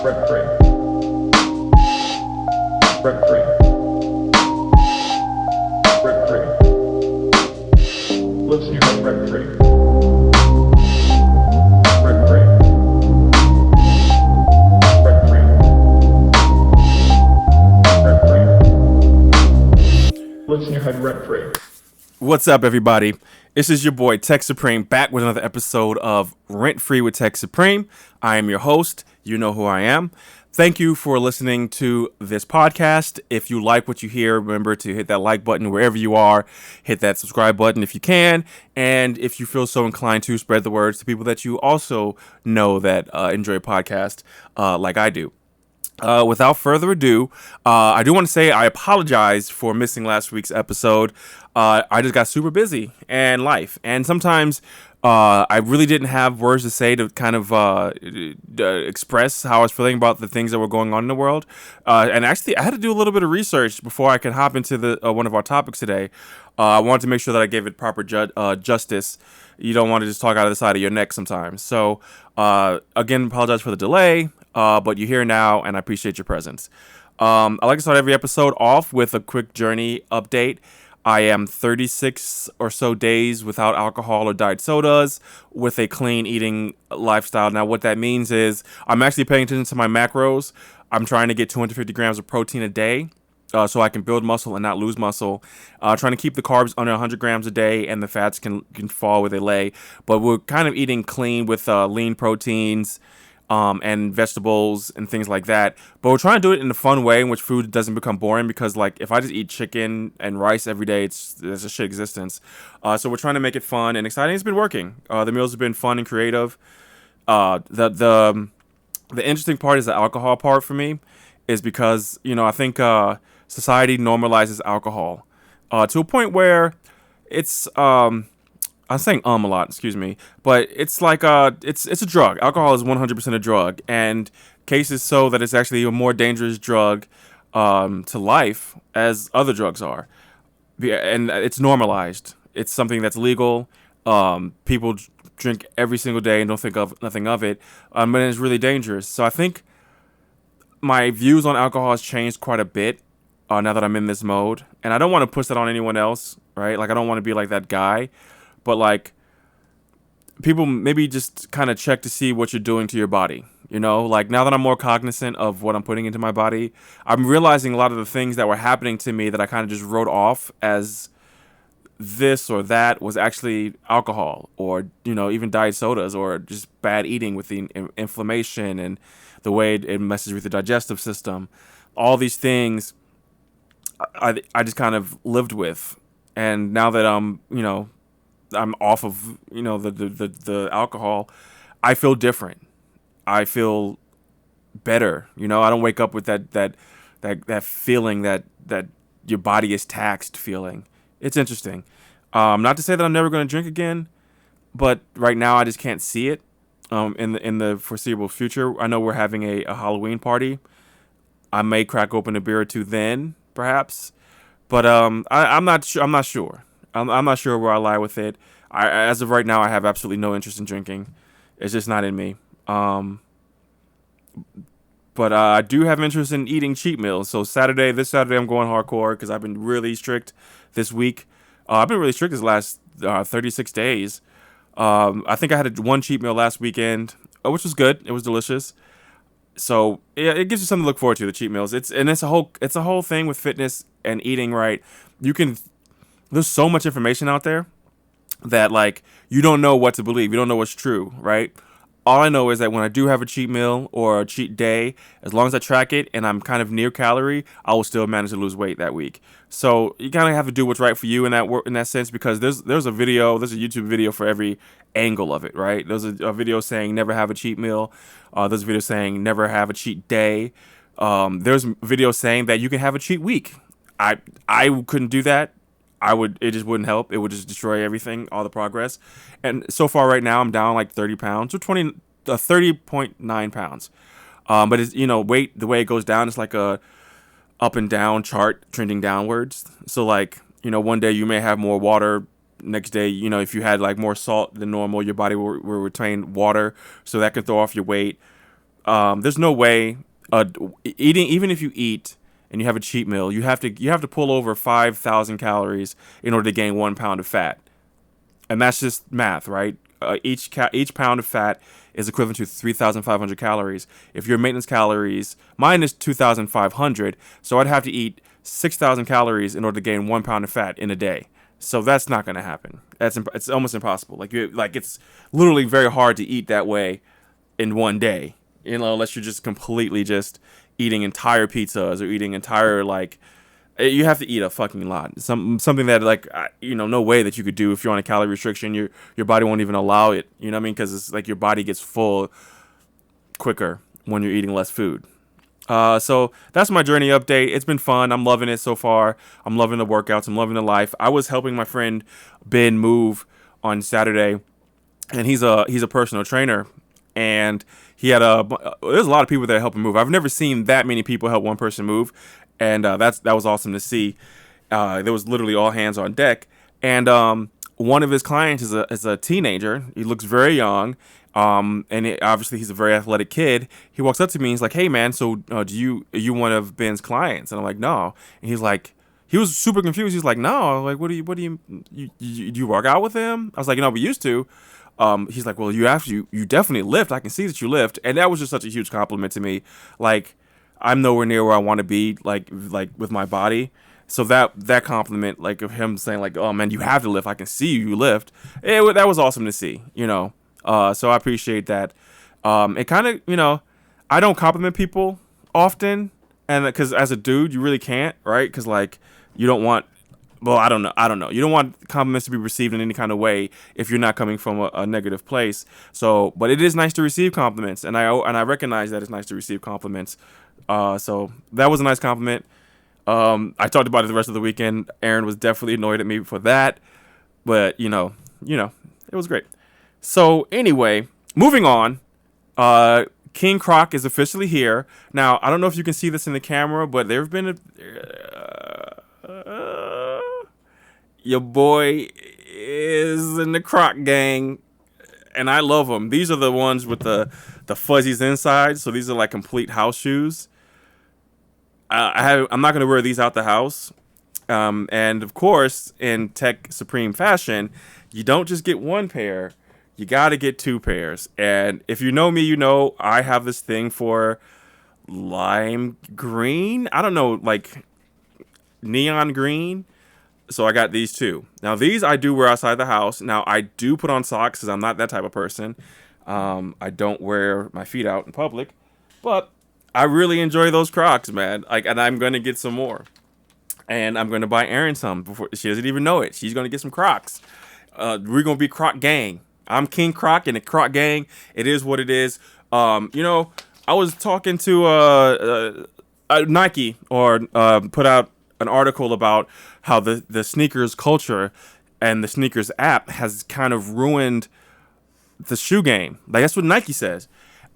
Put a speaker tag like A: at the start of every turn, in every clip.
A: Rent free. Rent free. Rent free. Lives in your head rent free. Rent free. Rent free. Rent free. Lives in your head rent free.
B: What's up, everybody? This is your boy Tech Supreme back with another episode of Rent Free with Tech Supreme. I am your host. You know who I am. Thank you for listening to this podcast. If you like what you hear, remember to hit that like button wherever you are. Hit that subscribe button if you can. And if you feel so inclined to, spread the words to people that you also know that enjoy a podcast like I do. Without further ado, I do want to say I apologize for missing last week's episode. I just got super busy and life. And sometimes I really didn't have words to say to kind of express how I was feeling about the things that were going on in the world. And actually, I had to do a little bit of research before I could hop into the one of our topics today. I wanted to make sure that I gave it proper justice. You don't want to just talk out of the side of your neck sometimes. So, again, apologize for the delay. But you're here now, and I appreciate your presence. I like to start every episode off with a quick journey update. I am 36 or so days without alcohol or diet sodas with a clean eating lifestyle. Now, what that means is I'm actually paying attention to my macros. I'm trying to get 250 grams of protein a day so I can build muscle and not lose muscle. Trying to keep the carbs under 100 grams a day, and the fats can fall where they lay. But we're kind of eating clean with lean proteins, and vegetables and things like that. But we're trying to do it in a fun way in which food doesn't become boring, because like if I just eat chicken and rice every day, it's a shit existence. So we're trying to make it fun and exciting. It's been working. The meals have been fun and creative. The interesting part is the alcohol part for me, is because, you know, I think society normalizes alcohol to a point where it's I'm saying a lot, excuse me, but it's like it's a drug. Alcohol is 100% a drug, and cases so that it's actually a more dangerous drug to life as other drugs are. And it's normalized. It's something that's legal. People drink every single day and don't think of nothing of it, but it's really dangerous. So I think my views on alcohol has changed quite a bit now that I'm in this mode, and I don't want to push that on anyone else, right? Like I don't want to be like that guy. But like, people maybe just kind of check to see what you're doing to your body. You know, like now that I'm more cognizant of what I'm putting into my body, I'm realizing a lot of the things that were happening to me that I kind of just wrote off as this or that was actually alcohol, or, you know, even diet sodas, or just bad eating with the inflammation and the way it messes with the digestive system. All these things I just kind of lived with. And now that I'm off of, you know, the alcohol, I feel different. I feel better. You know, I don't wake up with that feeling that your body is taxed feeling. It's interesting. Not to say that I'm never going to drink again, but right now I just can't see it. In the foreseeable future, I know we're having a Halloween party. I may crack open a beer or two then, perhaps, but I'm not sure. I'm not sure. I'm not sure where I lie with it. As of right now, I have absolutely no interest in drinking. It's just not in me. But I do have interest in eating cheat meals. So this Saturday, I'm going hardcore because I've been really strict this week. I've been really strict this last 36 days. I think I had one cheat meal last weekend, which was good. It was delicious. So yeah, it gives you something to look forward to, the cheat meals. It's a whole thing with fitness and eating right. There's so much information out there that, like, you don't know what to believe. You don't know what's true, right? All I know is that when I do have a cheat meal or a cheat day, as long as I track it and I'm kind of near calorie, I will still manage to lose weight that week. So you kind of have to do what's right for you in that sense, because there's a YouTube video for every angle of it, right? There's a video saying never have a cheat meal. There's a video saying never have a cheat day. There's a video saying that you can have a cheat week. I couldn't do that. It just wouldn't help. It would just destroy everything, all the progress. And so far right now, I'm down like 30 pounds, or 30.9 pounds. But it's, you know, weight, the way it goes down, it's like a up and down chart trending downwards. So like, you know, one day you may have more water. Next day, you know, if you had like more salt than normal, your body will retain water. So that can throw off your weight. There's no way eating, even if you eat and you have a cheat meal, you have to pull over 5,000 calories in order to gain 1 pound of fat, and that's just math, right? Each pound of fat is equivalent to 3,500 calories. If your maintenance calories, mine is 2,500, so I'd have to eat 6,000 calories in order to gain 1 pound of fat in a day. So that's not going to happen. It's almost impossible. It's literally very hard to eat that way in one day. Unless you're just completely just eating entire pizzas or eating entire you have to eat a fucking lot. Something that no way that you could do if you're on a calorie restriction. Your body won't even allow it. You know what I mean? Because it's like your body gets full quicker when you're eating less food. So that's my journey update. It's been fun. I'm loving it so far. I'm loving the workouts. I'm loving the life. I was helping my friend Ben move on Saturday, and he's a personal trainer, and he had there's a lot of people that help him move. I've never seen that many people help one person move, and that was awesome to see. There was literally all hands on deck, and one of his clients is a teenager. He looks very young. Obviously he's a very athletic kid. He walks up to me and he's like, "Hey man, so are you one of Ben's clients?" And I'm like, "No." And he's like, he was super confused. He's like, "No." I'm like, what do you work out with him? I was like, "No, we used to." He's like, "Well, you definitely lift. I can see that you lift." And that was just such a huge compliment to me. Like, I'm nowhere near where I want to be, like with my body. So that compliment, like of him saying like, "Oh man, you have to lift. I can see you lift." That was awesome to see, So I appreciate that. It kind of, I don't compliment people often, and because as a dude, you really can't, right? Because you don't want, well, I don't know. You don't want compliments to be received in any kind of way if you're not coming from a negative place. So, but it is nice to receive compliments, and I recognize that it's nice to receive compliments. So that was a nice compliment. I talked about it the rest of the weekend. Aaron was definitely annoyed at me for that, but it was great. So anyway, moving on. King Croc is officially here. Now, I don't know if you can see this in the camera, but there have been your boy is in the Croc gang, and I love them. These are the ones with the fuzzies inside, so these are like complete house shoes. I'm not going to wear these out the house. And of course, in Tech Supreme fashion, you don't just get one pair. You got to get two pairs. And if you know me, you know I have this thing for lime green. I don't know, like neon green. So I got these two. Now, these I do wear outside the house. Now, I do put on socks because I'm not that type of person. I don't wear my feet out in public. But I really enjoy those Crocs, man. And I'm going to get some more. And I'm going to buy Erin some before she doesn't even know it. She's going to get some Crocs. We're going to be Croc gang. I'm King Croc and the Croc gang. It is what it is. I was talking to Nike put out an article about how the sneakers culture and the sneakers app has kind of ruined the shoe game. Like, that's what Nike says.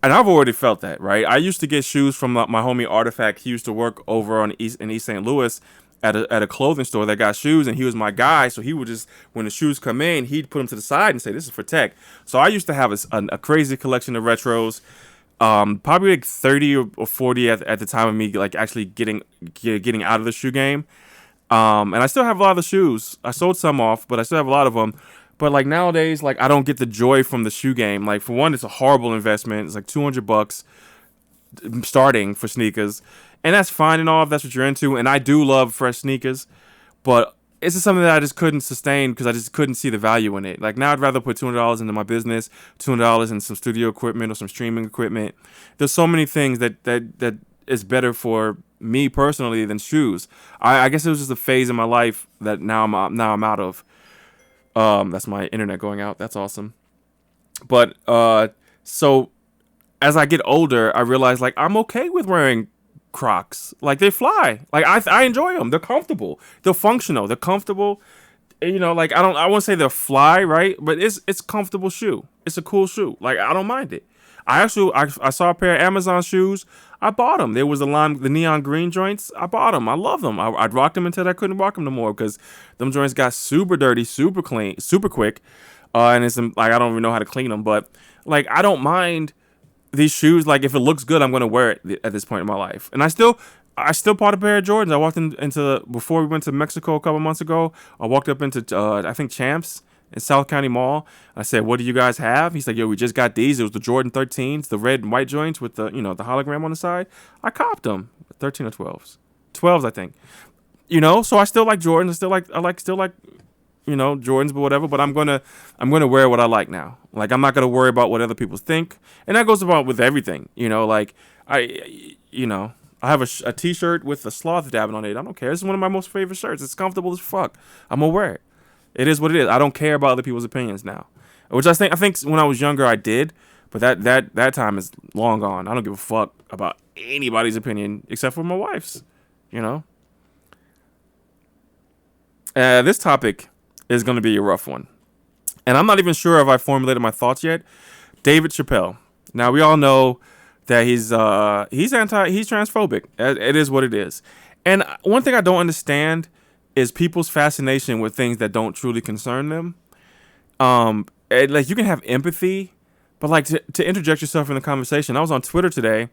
B: And I've already felt that, right? I used to get shoes from my homie Artifact. He used to work over in East St. Louis at a clothing store that got shoes, and he was my guy. So he would just, when the shoes come in, he'd put them to the side and say, "This is for Tech." So I used to have a crazy collection of retros, probably like 30 or 40 at the time of me like actually getting out of the shoe game. And I still have a lot of the shoes. I sold some off, but I still have a lot of them. But like nowadays, like I don't get the joy from the shoe game. Like, for one, it's a horrible investment. It's like $200 starting for sneakers. And that's fine and all if that's what you're into. And I do love fresh sneakers. But it's just something that I just couldn't sustain because I just couldn't see the value in it. Like, now I'd rather put $200 into my business, $200 in some studio equipment or some streaming equipment. There's so many things that is better for me personally than shoes. I guess it was just a phase in my life that now I'm out of. That's my internet going out. That's awesome. But so as I get older, I realize like I'm okay with wearing Crocs. Like, they fly. Like, I enjoy them. They're comfortable. They're functional. They're comfortable. Like, I won't say they're fly, right? But it's comfortable shoe. It's a cool shoe. Like, I don't mind it. I saw a pair of Amazon shoes. I bought them. There was the neon green joints. I bought them. I love them. I'd rock them until I couldn't rock them no more because them joints got super dirty, super clean, super quick. And it's like I don't even know how to clean them. But like, I don't mind these shoes, like if it looks good, I'm gonna wear it at this point in my life. And I still bought a pair of Jordans. I walked before we went to Mexico a couple months ago. I walked up into I think Champs in South County Mall. I said, "What do you guys have?" He's like, "Yo, we just got these. It was the Jordan 13s, the red and white joints with the the hologram on the side." I copped them, 13 or 12s, 12s I think. So I still like Jordans. I like Jordans, but whatever. But I'm gonna wear what I like now. Like I'm not gonna worry about what other people think, and that goes about with everything. Like I have a T-shirt with a sloth dabbing on it. I don't care. This is one of my most favorite shirts. It's comfortable as fuck. I'm gonna wear it. It is what it is. I don't care about other people's opinions now, which I think when I was younger I did, but that time is long gone. I don't give a fuck about anybody's opinion except for my wife's. This topic is gonna be a rough one, and I'm not even sure if I formulated my thoughts yet. David Chappelle. Now we all know that he's transphobic. It is what it is. And one thing I don't understand is people's fascination with things that don't truly concern them. Like you can have empathy, but like to interject yourself in the conversation. I was on Twitter today,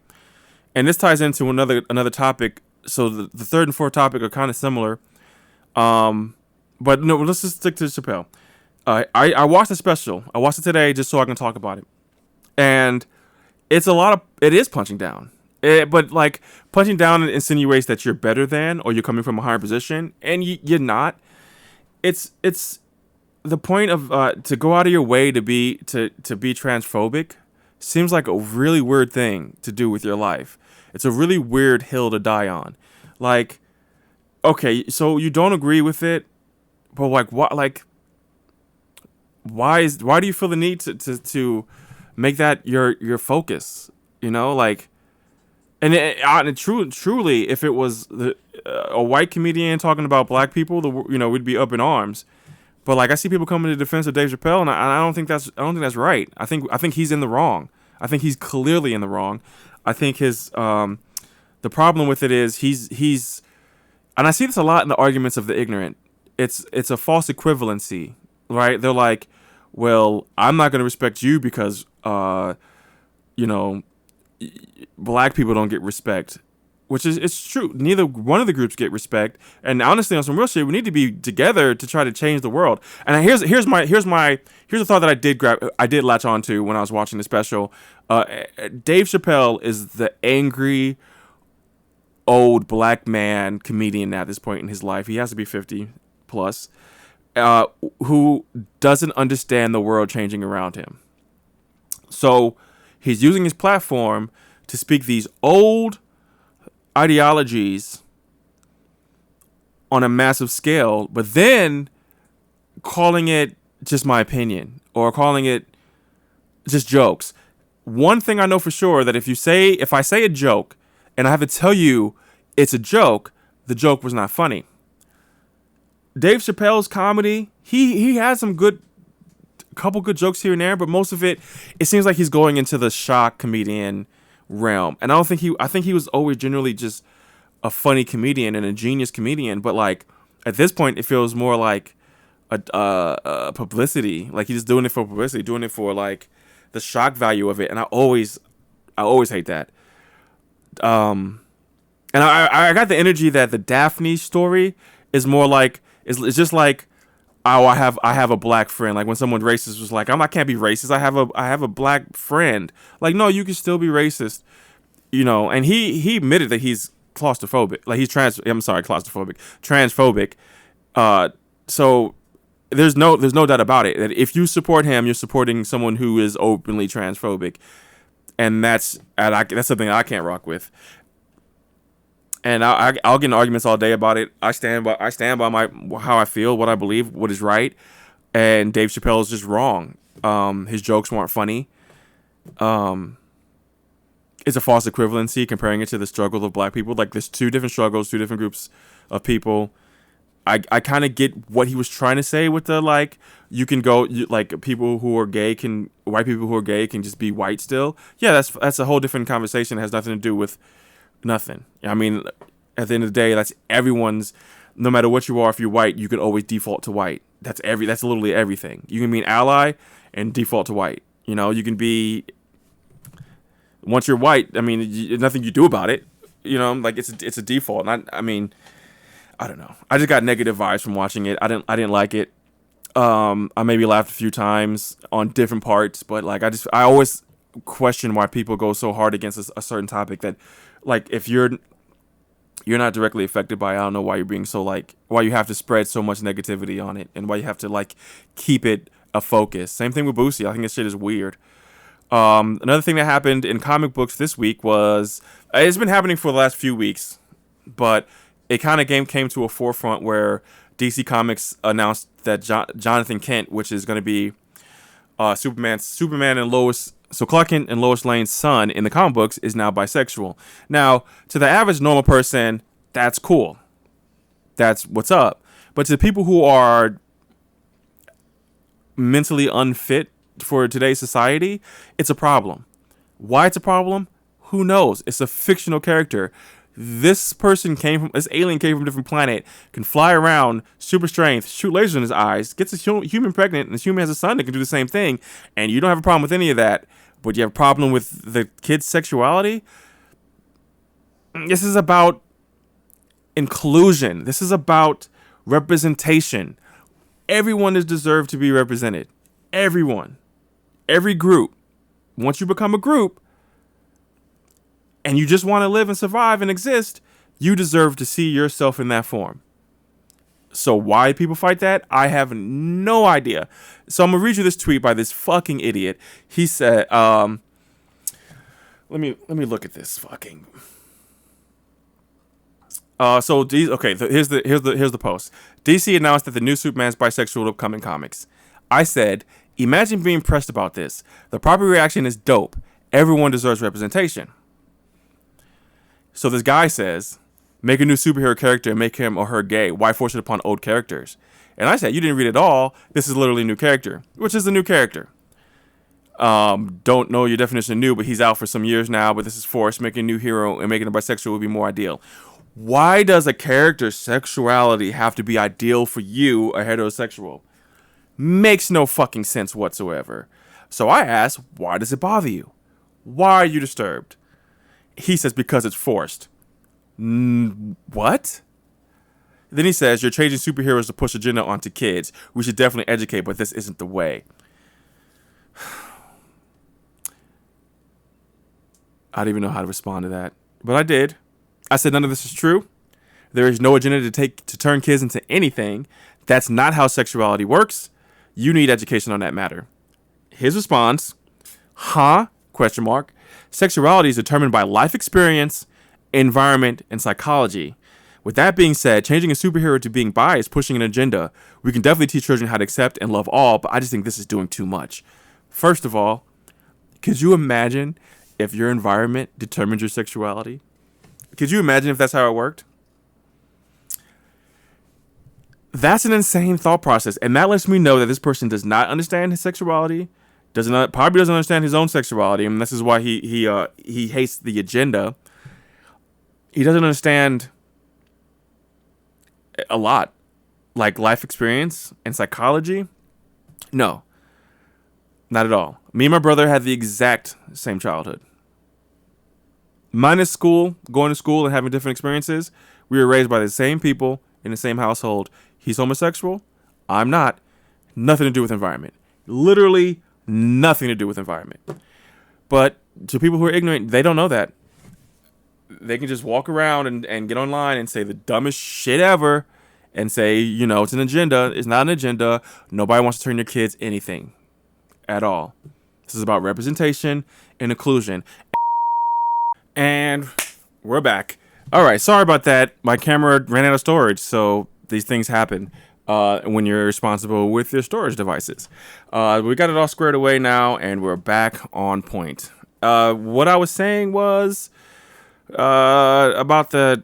B: and this ties into another topic. So the third and fourth topic are kind of similar. But no, let's just stick to Chappelle. I watched the special. I watched it today just so I can talk about it. And it is punching down. But like punching down insinuates that you're better than, or you're coming from a higher position, and you're not. It's the point of to go out of your way to be transphobic seems like a really weird thing to do with your life. It's a really weird hill to die on. Like, okay, so you don't agree with it, but like what? Like, why do you feel the need to make that your focus? Like, and truly, if it was a white comedian talking about black people, we'd be up in arms. But like, I see people coming to the defense of Dave Chappelle, and I don't think that's right. I think he's in the wrong. I think he's clearly in the wrong. I think his the problem with it is he's and I see this a lot in the arguments of the ignorant. It's a false equivalency, right? They're like, well, I'm not going to respect you because black people don't get respect, which is it's true. Neither one of the groups get respect. And honestly, on some real shit, we need to be together to try to change the world. And here's a thought that I did latch on to when I was watching the special. Dave Chappelle is the angry old black man comedian at this point in his life. He has to be 50 plus, who doesn't understand the world changing around him. So he's using his platform to speak these old ideologies on a massive scale, but then calling it just my opinion or calling it just jokes. One thing I know for sure, that if I say a joke and I have to tell you it's a joke, the joke was not funny. Dave Chappelle's comedy, he has some couple good jokes here and there, but most of it seems like he's going into the shock comedian realm. And I think he was always generally just a funny comedian and a genius comedian, but like at this point it feels more like a publicity. Like he's just doing it for publicity, doing it for like the shock value of it. And I always hate that. And I got the energy that the Daphne story is more like it's just like, oh, I have a black friend. Like when someone racist was like, I can't be racist. I have a black friend. Like, no, you can still be racist, And he admitted that he's claustrophobic. Like he's transphobic. So there's no doubt about it that if you support him, you're supporting someone who is openly transphobic, and that's something I can't rock with. And I'll get in arguments all day about it. I stand by how I feel, what I believe, what is right. And Dave Chappelle is just wrong. His jokes weren't funny. It's a false equivalency comparing it to the struggle of black people. Like there's two different struggles, two different groups of people. I kind of get what he was trying to say with the like white people who are gay can just be white still. Yeah, that's a whole different conversation. It has nothing to do with nothing. I mean, at the end of the day, that's everyone's. No matter what you are, if you're white, you can always default to white. That's literally everything. You can be an ally and default to white. You can be Once you're white, I mean, nothing you do about it. You know, like it's a default. And I mean, I don't know. I just got negative vibes from watching it. I didn't like it. I maybe laughed a few times on different parts, but like I always question why people go so hard against a certain topic that, like, if you're not directly affected by it, I don't know why you're being so, like, why you have to spread so much negativity on it and why you have to, like, keep it a focus. Same thing with Boosie. I think this shit is weird. Another thing that happened in comic books this week was, it's been happening for the last few weeks, but it kind of came to a forefront where DC Comics announced that Jonathan Kent, which is going to be Superman and Lois, so Clark Kent and Lois Lane's son in the comic books, is now bisexual. Now, to the average normal person, that's cool. That's what's up. But to people who are mentally unfit for today's society, it's a problem. Why it's a problem? Who knows? It's a fictional character. This alien came from a different planet, can fly around, super strength, shoot lasers in his eyes, gets a human pregnant, and the human has a son that can do the same thing, and you don't have a problem with any of that, but you have a problem with the kid's sexuality? This is about inclusion. This is about representation. Everyone is deserved to be represented. Everyone. Every group. Once you become a group, and you just want to live and survive and exist, you deserve to see yourself in that form. So why people fight that, I have no idea. So I'm going to read you this tweet by this fucking idiot. He said, let me look at this fucking. Here's the post. DC announced that the new Superman's bisexual upcoming comics. I said, imagine being pressed about this. The proper reaction is dope. Everyone deserves representation. So this guy says, make a new superhero character and make him or her gay. Why force it upon old characters? And I said, you didn't read it all. This is literally a new character, which is a new character. Don't know your definition of new, but he's out for some years now, but this is forced. Making a new hero and making a bisexual would be more ideal. Why does a character's sexuality have to be ideal for you, a heterosexual? Makes no fucking sense whatsoever. So I asked, why does it bother you? Why are you disturbed? He says, because it's forced. What? Then he says, you're changing superheroes to push agenda onto kids. We should definitely educate, but this isn't the way. I don't even know how to respond to that. But I did. I said none of this is true. There is no agenda to turn kids into anything. That's not how sexuality works. You need education on that matter. His response, huh? Question mark. Sexuality is determined by life experience, environment, and psychology. With that being said, changing a superhero to being bi is pushing an agenda. We can definitely teach children how to accept and love all, but I just think this is doing too much. First of all, could you imagine if your environment determined your sexuality? Could you imagine if that's how it worked? That's an insane thought process, and that lets me know that this person does not understand his sexuality, probably doesn't understand his own sexuality, and this is why he hates the agenda. He doesn't understand a lot, like life experience and psychology. No, not at all. Me and my brother had the exact same childhood. Minus school, going to school and having different experiences. We were raised by the same people in the same household. He's homosexual. I'm not. Nothing to do with environment. Literally nothing to do with environment. But to people who are ignorant, they don't know that. They can just walk around and get online and say the dumbest shit ever and say, it's an agenda. It's not an agenda. Nobody wants to turn your kids anything at all. This is about representation and inclusion. And we're back. All right. Sorry about that. My camera ran out of storage. So these things happen when you're responsible with your storage devices. We got it all squared away now, and we're back on point. What I was saying was about the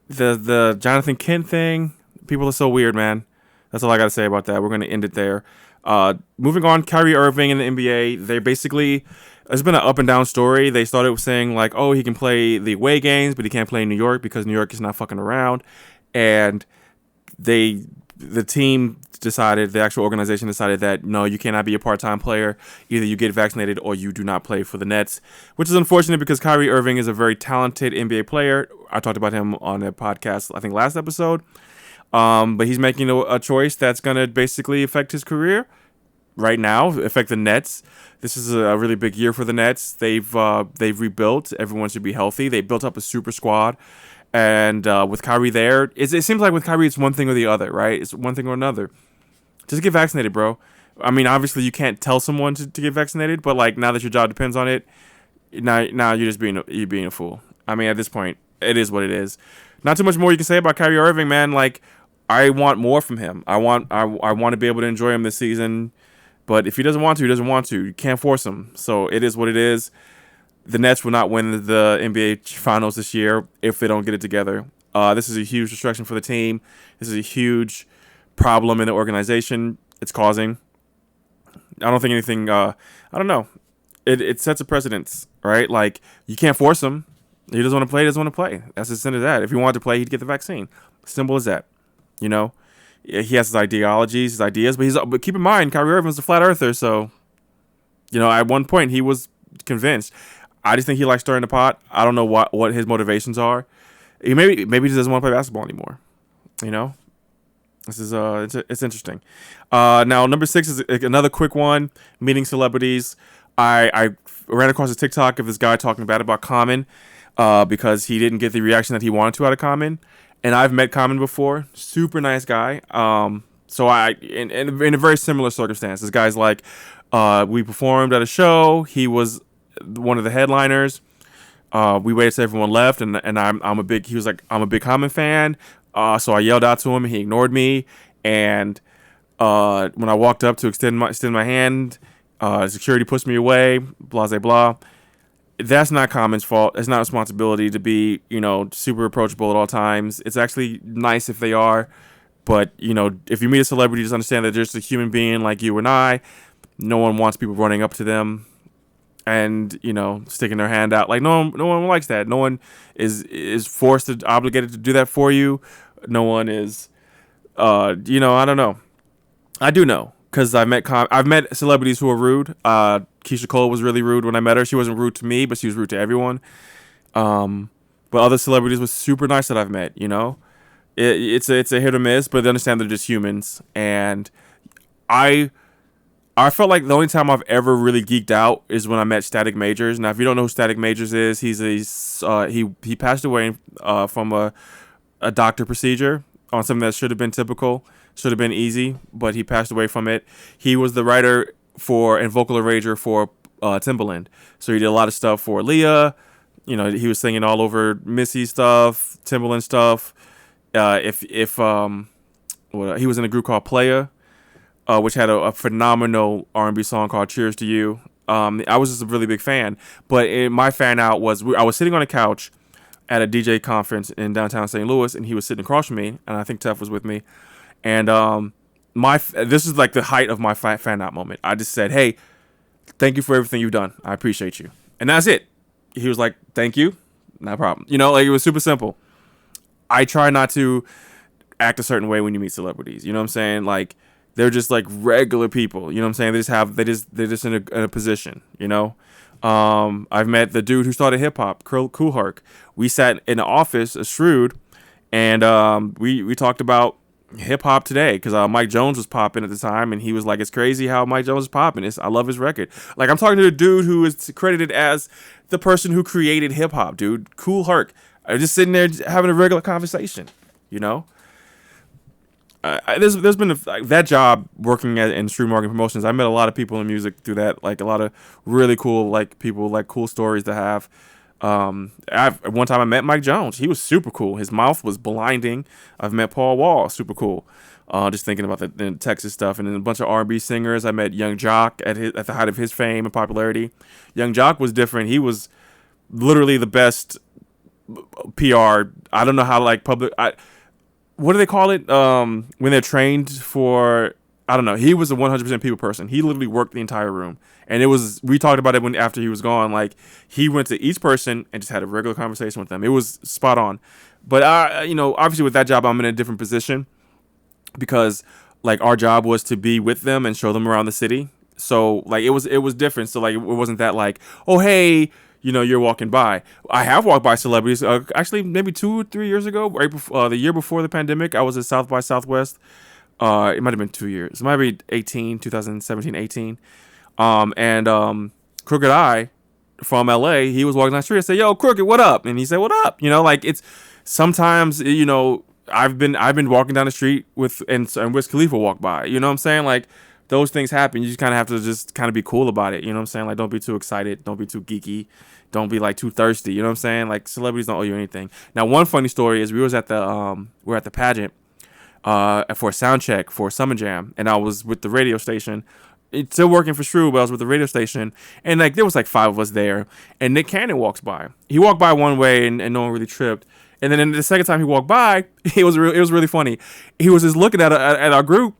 B: Jonathan Kent thing. People are so weird, man. That's all I got to say about that. We're going to end it there. Moving on, Kyrie Irving in the NBA. They basically, it's been an up and down story. They started saying like, oh, he can play the away games, but he can't play in New York because New York is not fucking around. And the team decided, the actual organization decided that no, you cannot be a part-time player. Either you get vaccinated or you do not play for the Nets, which is unfortunate because Kyrie Irving is a very talented NBA player. I talked about him on a podcast, I think last episode. But he's making a choice that's going to basically affect his career right now, affect the Nets. This is a really big year for the Nets. They've rebuilt. Everyone should be healthy. They built up a super squad. And with Kyrie there, it seems like with Kyrie, it's one thing or the other, right? It's one thing or another. Just get vaccinated, bro. I mean, obviously, you can't tell someone to get vaccinated, but like now that your job depends on it, now you're just being a fool. I mean, at this point, it is what it is. Not too much more you can say about Kyrie Irving, man. Like, I want more from him. I want to be able to enjoy him this season. But if he doesn't want to, he doesn't want to. You can't force him. So it is what it is. The Nets will not win the NBA Finals this year if they don't get it together. This is a huge distraction for the team. This is a huge problem in the organization it's causing. I don't think anything, I don't know. It sets a precedence, right? Like, you can't force him. He doesn't want to play, he doesn't want to play. That's as simple as that. If he wanted to play, he'd get the vaccine. Simple as that, you know? He has his ideologies, his ideas, but keep in mind, Kyrie Irving was a flat earther, so, you know, at one point he was convinced. I just think he likes stirring the pot. I don't know what his motivations are. Maybe he just doesn't want to play basketball anymore. You know, this is it's interesting. Now number 6 is another quick one. Meeting celebrities. I ran across a TikTok of this guy talking bad about Common because he didn't get the reaction that he wanted to out of Common. And I've met Common before. Super nice guy. So in a very similar circumstance. This guy's like, we performed at a show. He was one of the headliners. We waited till everyone left, and he was like, I'm a big Common fan. So I yelled out to him, and he ignored me. And when I walked up to extend my hand, security pushed me away. Blah blah blah. That's not Common's fault. It's not responsibility to be, you know, super approachable at all times. It's actually nice if they are, but you know, if you meet a celebrity, just understand that they're just a human being like you and I. No one wants people running up to them and, you know, sticking their hand out. Like no one likes that. No one is forced to obligated to do that for you. No one is, you know, I don't know. I do know because I've met celebrities who are rude. Keisha Cole was really rude when I met her. She wasn't rude to me, but she was rude to everyone. But other celebrities were super nice that I've met. You know, it's a hit or miss, but they understand they're just humans. And I felt like the only time I've ever really geeked out is when I met Static Majors. Now, if you don't know who Static Majors is, he passed away from a doctor procedure on something that should have been typical, should have been easy, but he passed away from it. He was the writer and vocal arranger for Timbaland. So he did a lot of stuff for Leah. You know, he was singing all over Missy stuff, Timbaland stuff. He was in a group called Playa, which had a phenomenal R&B song called Cheers to You. I was just a really big fan. But my fan out was, I was sitting on a couch at a DJ conference in downtown St. Louis, and he was sitting across from me, and I think Tef was with me. And this is like the height of my fan out moment. I just said, hey, thank you for everything you've done. I appreciate you. And that's it. He was like, thank you. No problem. You know, like it was super simple. I try not to act a certain way when you meet celebrities. You know what I'm saying? Like, they're just like regular people. You know what I'm saying? They're just in a position, you know? I've met the dude who started hip hop, Cool Herc. We sat in the office, a Shrewd, and we talked about hip hop today because Mike Jones was popping at the time, and he was like, "It's crazy how Mike Jones is popping. I love his record." Like, I'm talking to a dude who is credited as the person who created hip hop, dude. Cool Herc. I'm just sitting there having a regular conversation, you know. There's been that job working in street marketing promotions. I met a lot of people in music through that, like a lot of really cool like people, like cool stories to have. One time I met Mike Jones. He was super cool. His mouth was blinding. I've met Paul Wall, super cool. Just thinking about the Texas stuff, and then a bunch of R&B singers. I met Young Jock at the height of his fame and popularity. Young Jock was different. He was literally the best PR. I don't know how like public. What do they call it? When they're trained for, I don't know. He was a 100% people person. He literally worked the entire room. And we talked about it after he was gone. Like, he went to each person and just had a regular conversation with them. It was spot on. But, you know, obviously with that job, I'm in a different position because like our job was to be with them and show them around the city. So like it was different. So like it wasn't that like, oh hey, you're walking by. I have walked by celebrities. Actually, maybe 2 or 3 years ago, right before the year before the pandemic, I was at South by Southwest. It might have been 2 years. It might be 2017, 18. Crooked Eye from LA, he was walking down the street. I said, "Yo, Crooked, what up?" And he said, "What up?" Like it's sometimes, I've been walking down the street and Wiz Khalifa walked by. You know what I'm saying? Like those things happen. You just kind of have to just kind of be cool about it. You know what I'm saying? Like don't be too excited. Don't be too geeky. Don't be like too thirsty. You know what I'm saying? Like celebrities don't owe you anything. Now, one funny story is we were at the pageant for a sound check for Summer Jam, and I was with the radio station. It's still working for Shrew, but I was with the radio station, and like there was like 5 of us there, and Nick Cannon walks by. He walked by one way, and no one really tripped. And then the second time he walked by, it was really funny. He was just looking at our group,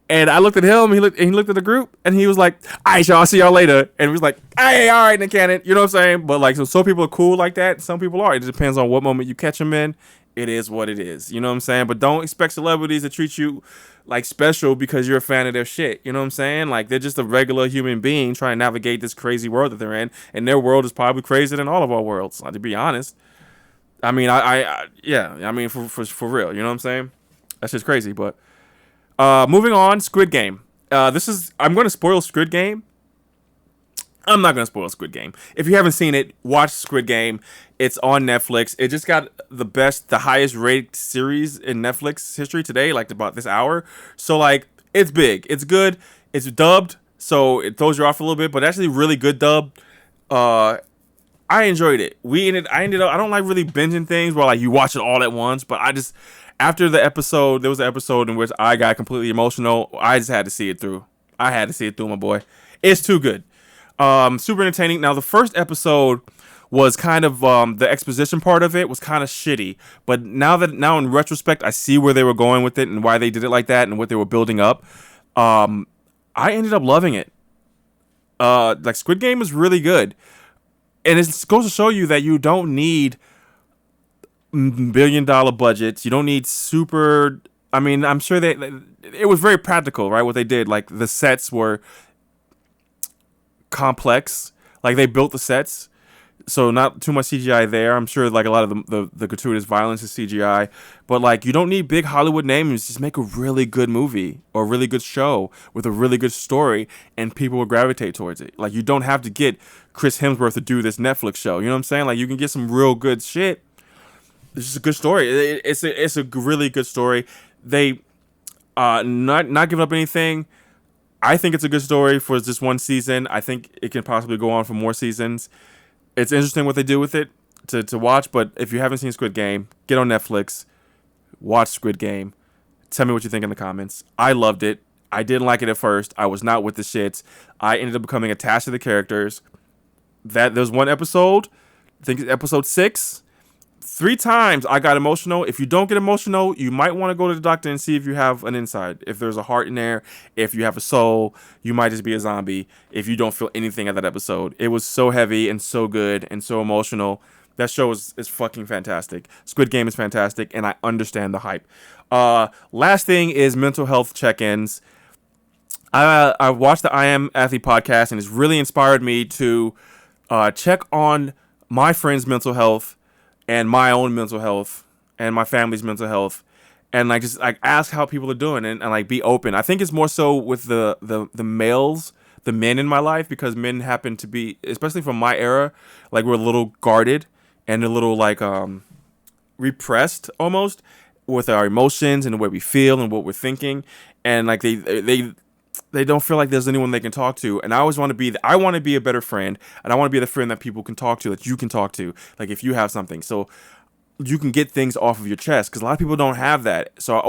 B: and I looked at him. He looked at the group, and he was like, "All right, y'all, I'll see y'all later." And he was like, "Hey, all right, Nick Cannon," you know what I'm saying? But like, so some people are cool like that, some people are. It depends on what moment you catch them in. It is what it is, you know what I'm saying? But don't expect celebrities to treat you like special because you're a fan of their shit. You know what I'm saying? Like they're just a regular human being trying to navigate this crazy world that they're in, and their world is probably crazier than all of our worlds. Like, to be honest, I mean, I mean, for real, you know what I'm saying? That's just crazy. But moving on, Squid Game. I'm going to spoil Squid Game. I'm not going to spoil Squid Game. If you haven't seen it, watch Squid Game. It's on Netflix. It just got the highest rated series in Netflix history today, like about this hour. So like, it's big. It's good. It's dubbed, so it throws you off a little bit, but actually really good dub. I enjoyed it. I ended up, I don't like really binging things where like you watch it all at once, but after the episode, there was an episode in which I got completely emotional. I just had to see it through. I had to see it through, my boy. It's too good. Super entertaining. Now the first episode was kind of the exposition part of it was kind of shitty, but now in retrospect I see where they were going with it and why they did it like that and what they were building up. I ended up loving it. Like Squid Game is really good, and it goes to show you that you don't need $1 billion budgets. You don't need super. I mean, I'm sure it was very practical, right? What they did, like the sets were complex. Like they built the sets, so not too much CGI there. I'm sure like a lot of the gratuitous violence is CGI, but like you don't need big Hollywood names. Just make a really good movie or a really good show with a really good story, and people will gravitate towards it. Like you don't have to get Chris Hemsworth to do this Netflix show. You know what I'm saying? Like you can get some real good shit. It's just a good story. It's a really good story. They not giving up anything. I think it's a good story for just one season. I think it can possibly go on for more seasons. It's interesting what they do with it to watch, but if you haven't seen Squid Game, get on Netflix, watch Squid Game. Tell me what you think in the comments. I loved it. I didn't like it at first. I was not with the shits. I ended up becoming attached to the characters. There's one episode, I think it's episode 6. 3 times I got emotional. If you don't get emotional, you might want to go to the doctor and see if you have an inside. If there's a heart in there, if you have a soul, you might just be a zombie if you don't feel anything at that episode. It was so heavy and so good and so emotional. That show is fucking fantastic. Squid Game is fantastic, and I understand the hype. Last thing is mental health check-ins. I watched the I Am Athlete podcast, and it's really inspired me to check on my friends' mental health and my own mental health and my family's mental health, and like just like ask how people are doing and like be open. I think it's more so with the males, the men in my life, because men happen to be, especially from my era, like we're a little guarded and a little like repressed almost with our emotions and the way we feel and what we're thinking, and like they don't feel like there's anyone they can talk to. And I always want to be I want to be a better friend, and I want to be the friend that people can talk to, that you can talk to, like if you have something, so you can get things off of your chest, because a lot of people don't have that. So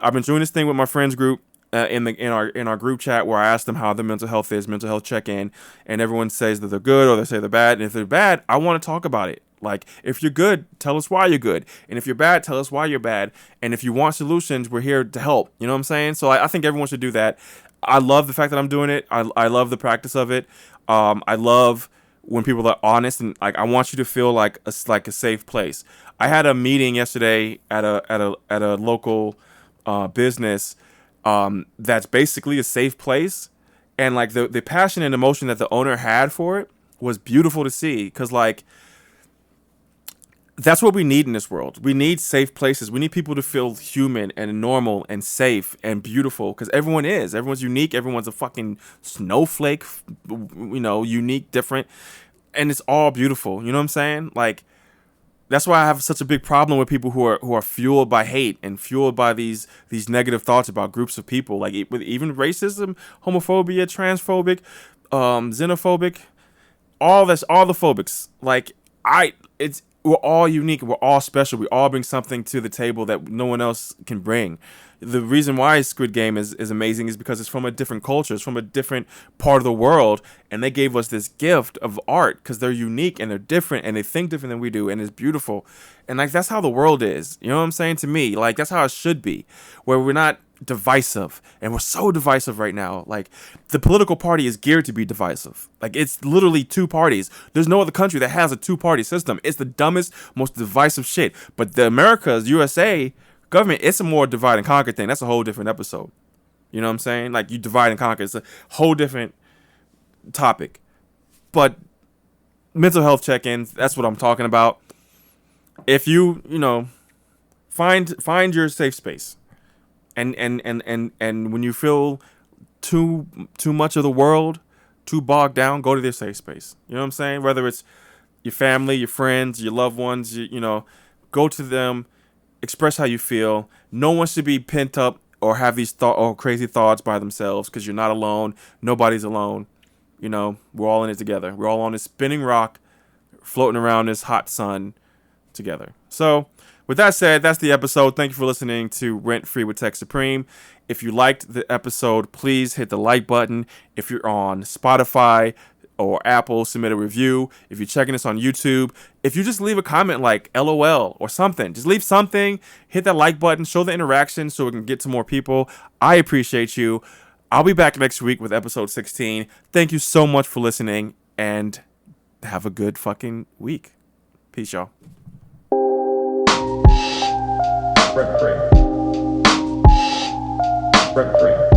B: I've been doing this thing with my friends group in our group chat, where I ask them how their mental health is, mental health check-in, and everyone says that they're good or they say they're bad. And if they're bad, I want to talk about it. Like, if you're good, tell us why you're good. And if you're bad, tell us why you're bad. And if you want solutions, we're here to help. You know what I'm saying? So I think everyone should do that. I love the fact that I'm doing it. I love the practice of it. I love when people are honest, and like I want you to feel like a safe place. I had a meeting yesterday at a local business, that's basically a safe place. And like the passion and emotion that the owner had for it was beautiful to see, because like that's what we need in this world. We need safe places. We need people to feel human and normal and safe and beautiful, because everyone's unique. Everyone's a fucking snowflake, unique, different, and it's all beautiful. You know what I'm saying? Like, that's why I have such a big problem with people who are fueled by hate and fueled by these negative thoughts about groups of people, like with even racism, homophobia, transphobic, xenophobic, all the phobics. Like, we're all unique, we're all special, we all bring something to the table that no one else can bring. The reason why Squid Game is amazing is because it's from a different culture, it's from a different part of the world, and they gave us this gift of art because they're unique and they're different and they think different than we do, and it's beautiful. And like, that's how the world is. You know what I'm saying? To me, like, that's how it should be, where we're not divisive. And we're so divisive right now. Like, the political party is geared to be divisive. Like, it's literally two parties. There's no other country that has a two-party system. It's the dumbest, most divisive shit. But the America's USA government, it's a more divide and conquer thing. That's a whole different episode. You know what I'm saying? Like, you divide and conquer. It's a whole different topic. But mental health check-ins, that's what I'm talking about. If you find your safe space. And when you feel too much of the world, too bogged down, go to their safe space. You know what I'm saying? Whether it's your family, your friends, your loved ones, go to them, express how you feel. No one should be pent up or have these crazy thoughts by themselves, because you're not alone. Nobody's alone. We're all in it together. We're all on this spinning rock, floating around this hot sun together. So, with that said, that's the episode. Thank you for listening to Rent Free with Tech Supreme. If you liked the episode, please hit the like button. If you're on Spotify or Apple, submit a review. If you're checking this on YouTube, if you just leave a comment like LOL or something, just leave something, hit that like button, show the interaction so we can get to more people. I appreciate you. I'll be back next week with episode 16. Thank you so much for listening, and have a good fucking week. Peace, y'all.
A: Rent free. Rent free.